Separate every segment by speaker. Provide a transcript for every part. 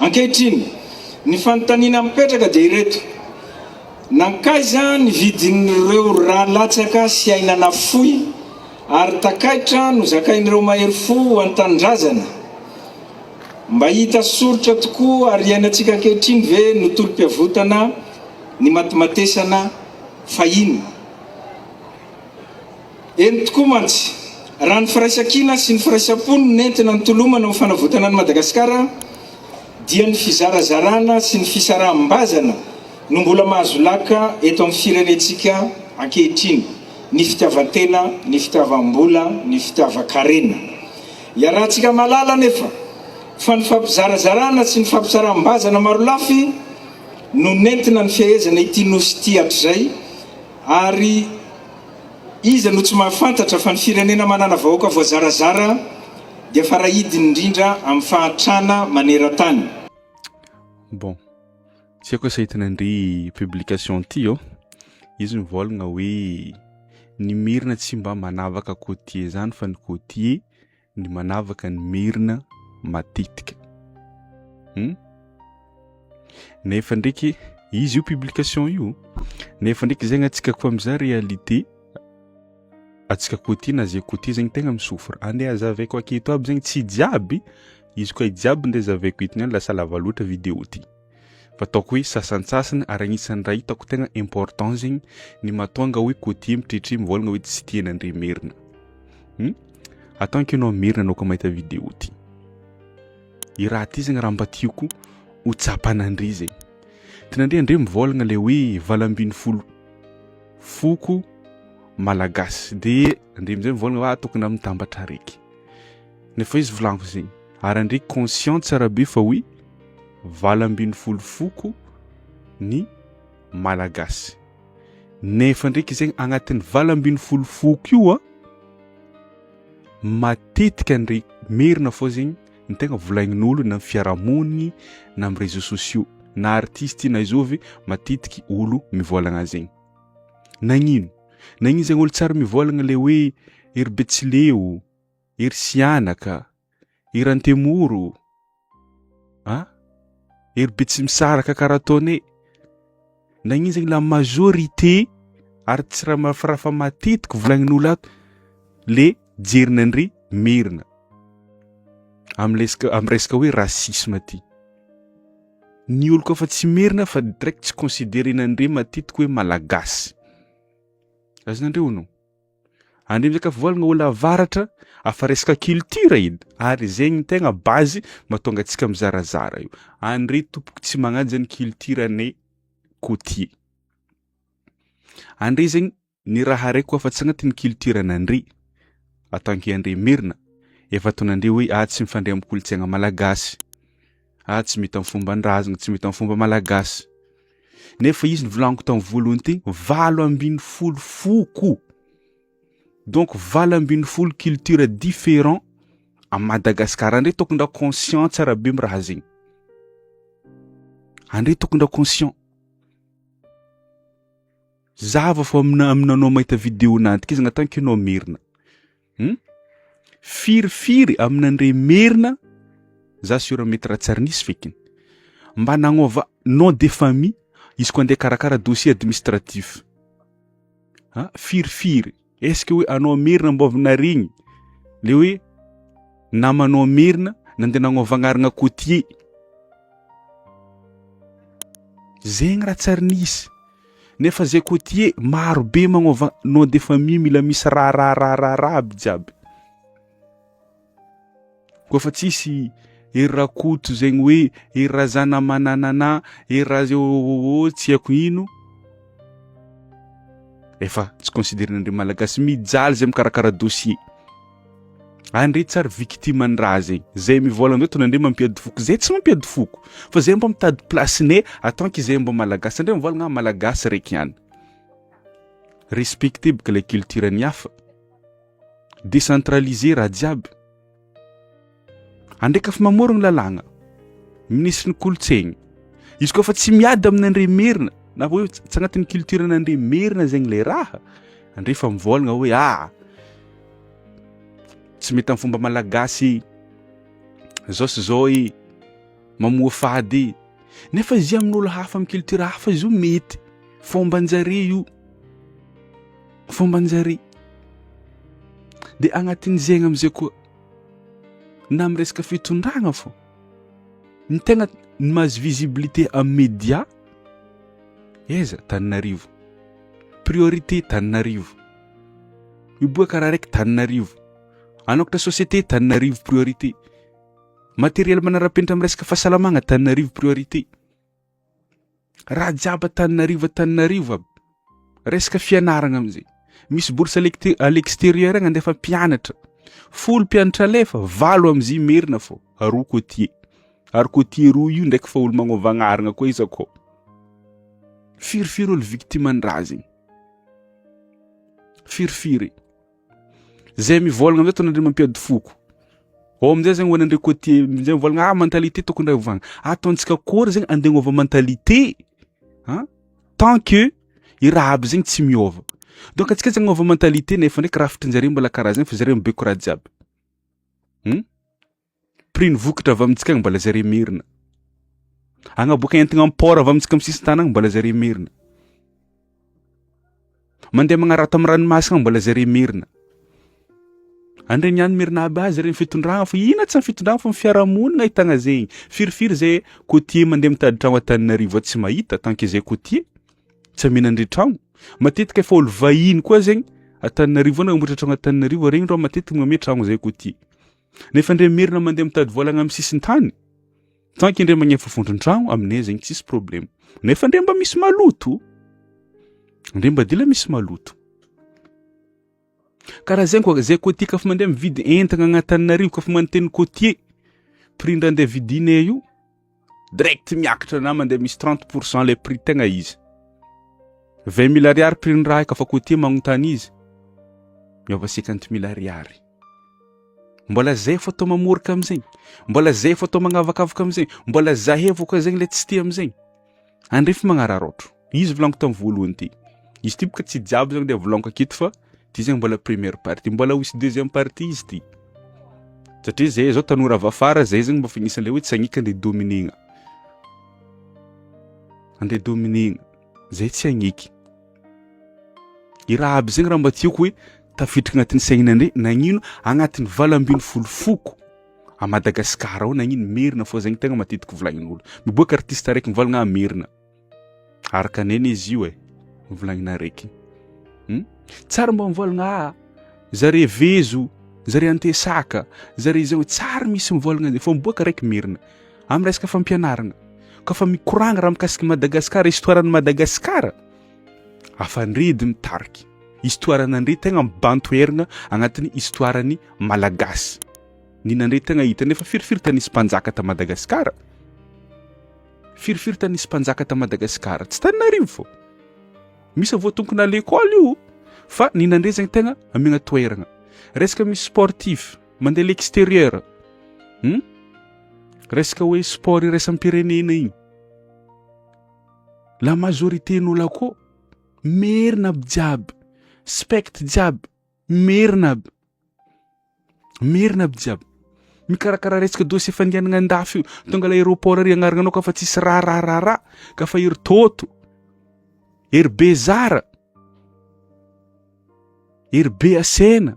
Speaker 1: ankehitriny ny fanontaniana mipetraka dia ireto: nankaiza ny vidin'ireo rahalatsaka sy ainana foy ary takaitra no zakain'ireo mahery fo ho antanindrazana? Mba hita soritra tokoa ary iainantsika ankehitriny ve no tolom-piavotana ny matimatesana fahiny? Eny tokoa mantsy, raha ny firaisan-kina sy ny firaisam-po no nentina ny tolomana ny fanavotana ny Madagasikara, dia ny fizarazarana sy ny fisaraham-bazana no mbola mahazo laka eto amin'ny firenentsika ankehitriny: ny fitiavan-tena, ny fitiavam-bola, ny fitiavan-karena. Iarahantsika malala nefa fa ny fampizarazarana sy ny fampisaraham-bazana maro lafy no nentina ny fehezana ity nosy ity hatrizay, ary iza no tsy mahafantatra fa ny firenena manana vahoaka voazarazara dia farahidiny indrindra amin'ny fahatrana maneran-tany.
Speaker 2: Bon, tsy haiko sa hitanandry publication ty izy mivolagna hoe ny mirina tsy mba manavaka côtier zany fa ny côtier ny manavaka ny mirina matetika. Nefa ndraiky izy io publication io, nefa ndraiky zegny atsika koa amizay réalité atsika côtier na zay côtier zegny tegna misofra. Andeha azavaiko aketo aby zegny tsy jiaby, izy koa jiaby ndeha azavaiko eto niany lasa lava loatra vidéo ty. Fa ataoko hoe sasantsasany ary agnisan'ny raha hitako tegna important zegny ny mahatonga hoe côtier mitritry mivolagna hoe tsy tiana andre merina. Ataonko ianao merina anao koa mahita vidéo ty. I raha ty zegny raha mba tiako ho tsapan'andry zegny. Tinandre andre mivolagna le hoe 220 foko malagasy, de andre amizay mivolagna hoe tokony mitambatra araiky. Nefa izy volanko zegny, ary andre conscient tsara be fa hoe 220 foko ny malagasy. Nefa ndraiky zegny agnatin'ny 220 foko io matetika andre merina fô zegny ny tegna volagnin'olo na fiarahamonigny na amin'ny réseaux sociaux na artiste na izovy matetiky olo mivolagna zegny. Nagnino zegny olo tsara mivolagna le hoe ery Betsileo, ery Sianaka, ery Antemoro, ery Betsimisaraka karaha ataone. Nagnino zegny la majorité ary tsy raha mafarafa matetiky volagnin'olo ato le jerinandry merina amin'ny resaka hoe rasisme ty. Ny olo koa fa tsy merina fa direct tsy considérenandre matetiky hoe malagasy. Azonandreo no andre amizay ka volagna olo avaratra afa resaka culture edy, ary zegny tegna base mahatonga antsika mizarazara io. Andre tompoky tsy magnaja ny culture anay côtier. Andre zegny ny raha raiky koa fa tsy agnatin'ny culture anandre ataonke andre merina efa ataonandre hoe tsy mifandray amin'ny kolontsaigna malagasy, tsy mety amin'ny fomban-drazana, tsy mety amin'ny fomba malagasy. Nefa izy nivolaniko tamin'ny voalohany ty 220 foko. Donc 220 culture différent à Madagascar. Andre tokony nda conscient tsara be amin'ny raha zegny. Andre tokony nda conscient. Zava fo aminanao mahita vidéo nantiky izy natanky anao merina. Firifiry aminandre merina za sura mety raha tsara nisy fekiny. Mba nagnova nom de famille izy koa andeha karakara dossier administratif. Firifiry. Est-ce que hoe anao merina mba avy narigny le hoe namanao merina nandeha nagnova agnarana côtier. Zegny raha tsara nisy. Nefa zay côtier maro be magnova nom de famille mila misy raha aby jiaby. Koa fa tsisy ery rakoto zegny hoe ery razana mananana, ery raha tsy haiko ino, efa tsy considérenandre malagasy mijaly zay mikarakara dossier. Andre tsara victime ny raha zegny. Zay mivolagna hoe tonandre mampiady foko. Zay tsy mampiady foko. Fa zay mba mitady place-ne atanky zay mba malagasy. Andre mivolagna malagasy raiky ihany. Respecter baka la culture ny hafa. Décentraliser raha jiaby. Andre ka fa mamorogno lalagna ministry ny kolontsaigny. Izy koa fa tsy miady amin'andre merina na hoe tsy agnatin'ny culture n'andre merina zegny le raha, andre fa mivolagna hoe tsy mety amin'ny fomba malagasy zao sy zao mamoa fady nefa izy amin'olo hafa amin'ny culture hafa izy io mety fomban-jare io fomban-jare de agnatin'izegny am'izay koa na amin'ny resaka fitondragna fô ny tegna mahazo visibilité amin'ny média eza Tananarivo priorité Tananarivo miboaka raha raiky Tananarivo anokatra société Tananarivo priorité matériel manara-penitra amin'ny resaka fahasalamagna Tananarivo priorité raha jiaby Tananarivo aby resaka fianaragna am'izay misy bourse à l'extérieur agny andefa mpianatra 10 mpianatra alefa 8 am'zy merina fô aroa côtier ary côtier roa io ndraiky fa olo magnovagna aragna koa izy akao firifiry olo victime an-draha zegny firifiry zay mivolagna am'zay tonandre mampiady foko am'izay zegny hoanandre côtier am'izay mivolagna mentalité tokony raha ovagna ataontsika kory zegny andeha agnova mentalité tant que i raha aby zegny tsy miova donc atsika zegny agnova mentalité nefa ndraiky rafitrinjare mbola karaha zegny fa zare mibeko raha jiaby prix ny vokatra avy amintsika agny mbola zare merina agnaboaka entagna amport avy amintsika am'sisin-tany agny mbola zare merina mandeha magnarata amin'ny ranomasina agny mbola zare merina andre niany merina aby azy zare fitondragna fa ina tsy fitondragna fa fiarahamonigna ahitagna zegny firifiry zay côtier mandeha mitady tragno Tananarivo tsy mahita tant que zay côtier tsy amenandre tragno matetika efa olo vahiny koa zegny Tananarivo na mamboatra tragno Tananarivo regny ro matetika mamea tragno zay côtier nefa andre merina mandeha mitady volagna amin'ny sisin-tany tant que andre magnefa fondron-tragno aminay zegny tsisy problème nefa andre mba misy maloto andre mba dila misy maloto karaha zegny koa zay côtier kafa mandeha mividy entagna agnaty Tananarivo kafa manonteny côtier prix ndra andeha vidinay io direct miakatra na mandeha misy 30% le prix tegna izy 20 000 ariary prix ny raha kafa côtier magnontany izy miova 50 000 ariary mbola zay fô atao mamorika am'zegny mbola zay fô atao magnavakavaka am'zegny mbola zaheva koa zegny le tsy tia am'zegny andrefy magnararotro izy volaniko tamin'ny voalohany ty izy ty boka tsy jiaby zegny de volaniko aketo fa ty zegny mbola première partie mbola ho isy deuxième partie izy ty satria zay zao tanora avy afara zay zegny mba finisan'le hoe tsy agnika andeha dominegna andeha dominegna zay tsy agniky i raha aby zegny raha mba tiako hoe tafiditra agnatin'ny sainandre nagnino agnatin'ny 20 foko a Madagasikara ao nagnino merina fô zegny tegna matetiky volagnin'olo miboaka artiste raiky mivolagna merina araka neny izy io mivolagna raiky tsara mba mivolagna zare vezo zare antesaka zare zay tsara misy mivolagna zay fô miboaka raiky merina amin'ny resaka fampianaragna kafa mikoragna raha mikasiky Madagasikara histoiran'ny Madagasikara afandredy mitariky histoiran'andre tegna mibantoerigna agnatin'ny histoiran'ny malagasy ninandre tegna hita nefa firifiry tanisy mpanjaka ta Madagasikara firifiry tanisy mpanjaka ta Madagasikara tsy Tananarivo fô misy voatonkona à l'école io fa ninandre zegny tegna amiagna toeragna resaka misy sportif mandeha l'extérieur resaka hoe sport iraisam-pirenena igny la majorité n'olo akao merina aby jiaby spect jiaby merina aby jiaby mikarakara resaka dossier fandianagna andafy io tonga la aéroport ary agnaragna anao kafa tsisy raha kafa ery toto ery bezara ery be asena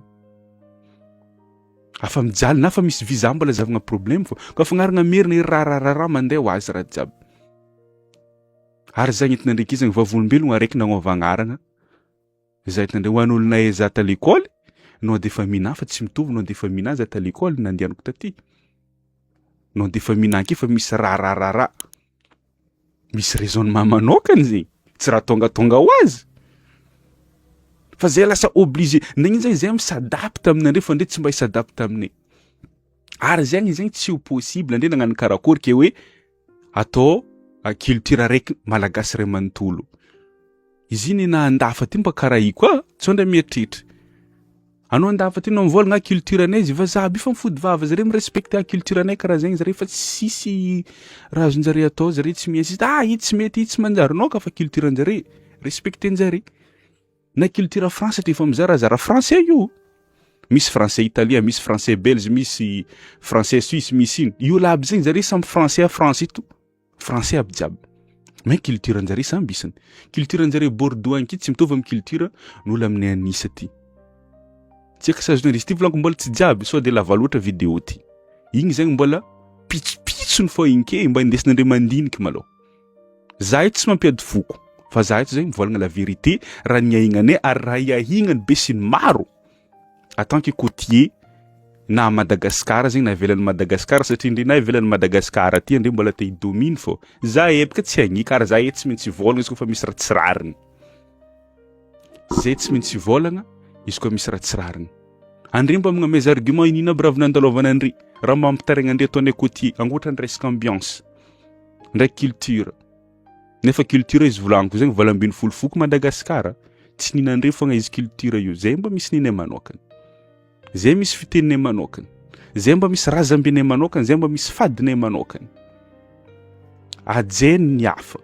Speaker 2: afa mijaly na fa misy visa mbola zavagna problème fô kafa agnaragna merina ery raha mandeha ho azy raha jiaby ary zagny entina ndraiky izy vavolombelogno araiky nagnôvagna aragna zay entinandre ho an'olo nahay za ta l'école no defa mina fa tsy mitovy no defa mina za ta l'école nandianako taty no defa mina ke fa misy raha misy raisonnement manokany zegny tsy raha tonga ho azy fa zay lasa obligé nagnino zay misadapte aminandre fa ndre tsy mba hisadapte aminay ary zegny tsy ho possible andre nagnano karakory ke hoe atao culture raiky malagasy ray manontolo izy iny na andafa ty mba karaha i koa tsy ndray mieritreritra anao andafa ty no mivolagna culture anay izy vazaby fa mifody vava zare mirespecte culture anay karaha zegny zare fa tsisy raha azonjare atao zare tsy miinsiste i tsy mety tsy manjary anao ka fa culture anjare respecte anjare na culture France ty fa mizara zara français io misy français italien, misy français belge, misy français suisse, misy ino. Io laby zegny zare samy français à France ito. Français aby jiaby. Mais culture njare samby isany. Culture njare Bordeaux anky tsy mitovy amin'ny culture n'olo amin'ny Nice aty. Tsy ka sazo izy ty volanko mbola tsy jiaby so de lava loatra vidéo ty. Igny zegny mbola pitsopitsony fo inke mba indesinandre mandiniky malô. Za ito tsy mampiady foko. Fa za ito zegny mivolagna la vérité raha niahignane ary raha iahignany be sy ny maro. En tant que côtier na Madagascar zegny na ivelan'ny Madagascar satria ndre na ivelan'ny Madagascar aty andre mbola te hidomine fô za epaka tsy hagnika ary za eto tsy maintsy volagna izy koa fa misy raha tsy rariny. Zay tsy maintsy volagna izy koa misy raha tsy rariny. Andre mba magname argument inina aby raha avy nandalovana andre raha mampitaregna andre ataonay côtier angoatra ny resaka ambiance ndraiky culture. Nefa culture izy volaniko zegny volambiny folo foko Madagascar tsy ninandre fogna izy culture io zay mba misy ninay manokana. Zay misy fiteninay manokana. Zay mba misy razambinay manokana, zay mba misy fadinay manokana. Ajeny ny hafa.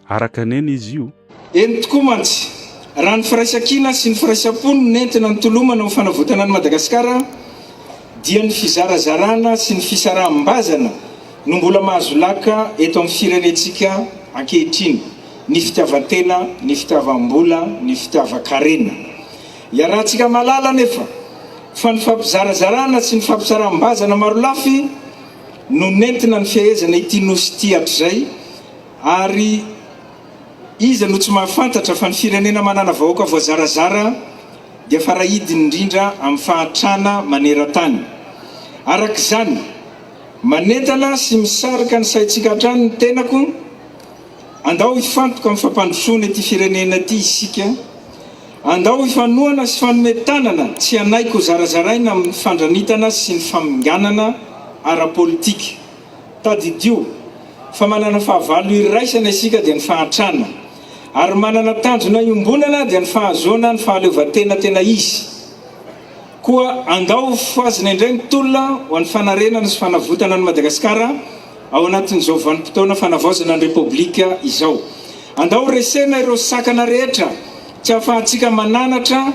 Speaker 2: Araka neny izy io.
Speaker 1: Eny tokoa mantsy raha ny firaisan-kina sy ny firaisam-pony nentina ny tolomana amin'ny fanavotana ny Madagasikara dia ny fizarazarana sy ny fisaraham-bazana no mbola mahazo laka eto amin'ny firenentsika ankehitriny. Ny fitiavan-tena, ny fitiavam-bola, ny fitiavan-karena. Iarahantsika malala nefa fa ny fampizarazarana sy ny fampisaraham-bazana maro lafy no nentina ny fehezana ity nosy ity hatrizay ary iza no tsy mahafantatra fa ny firenena manana vahoaka voazarazara dia farahidiny indrindra amin'ny fahatrana maneran-tany. Arak'izany manentana sy misaraka ny saintsika hatrany ny tenako andao hifantoka amin'ny fampandrosoana ity firenena ity isika. Andao ifanoana sy fanometanana tsy anaiko zarazaraina amin'ny fandranitana sy ny faminganana ara-politika. Tadidio fa manana fahavalo iraisana isika dia ny fahatrana ary manana tanjona iombonana dia ny fahazoana ny fahaleovan-tena tena izy. Koa andao foazina indray ny tolona ho an'ny fanarenana sy fanavotana ny Madagasikara ao anatin'izao vanim-potoana fanavaozana ny Repoblika izao. Andao resena ireo sakana rehetra tsy ahafahantsika mananatra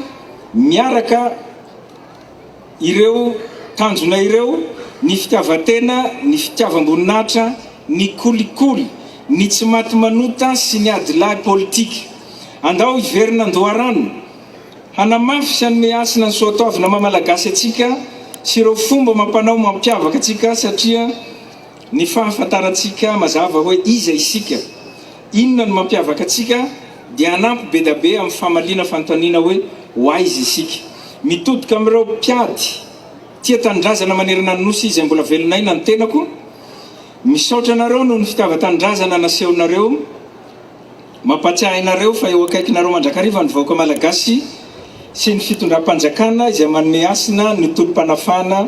Speaker 1: miaraka ireo tanjona ireo, ny fitiavan-tena, ny fitiavam-boninahitra, ny kolikoly, ny tsy maty manota sy ny adilahy politika. Andao iverina andoharano hanamafy sy hanome asina ny soatoavina mamalagasy atsika sy ireo fomba mampanao mampiavaka atsika satria ny fahafantarantsika mazava hoe iza isika, inona no mampiavaka atsika dia anampy be da be amin'ny famalina fanontaniana hoe hoaiza isika. Mitodika amin'ireo mpiady tia tanindrazana manerana ny nosy izay mbola velonaina ny tenako. Misaotra anareo noho ny fitiavan-tanindrazana nasehonareo, mampatsiahy nareo fa eo akaikinareo mandrakariva ny vahoaka malagasy sy ny fitondram-panjakana izay manome asina ny tolom-panafana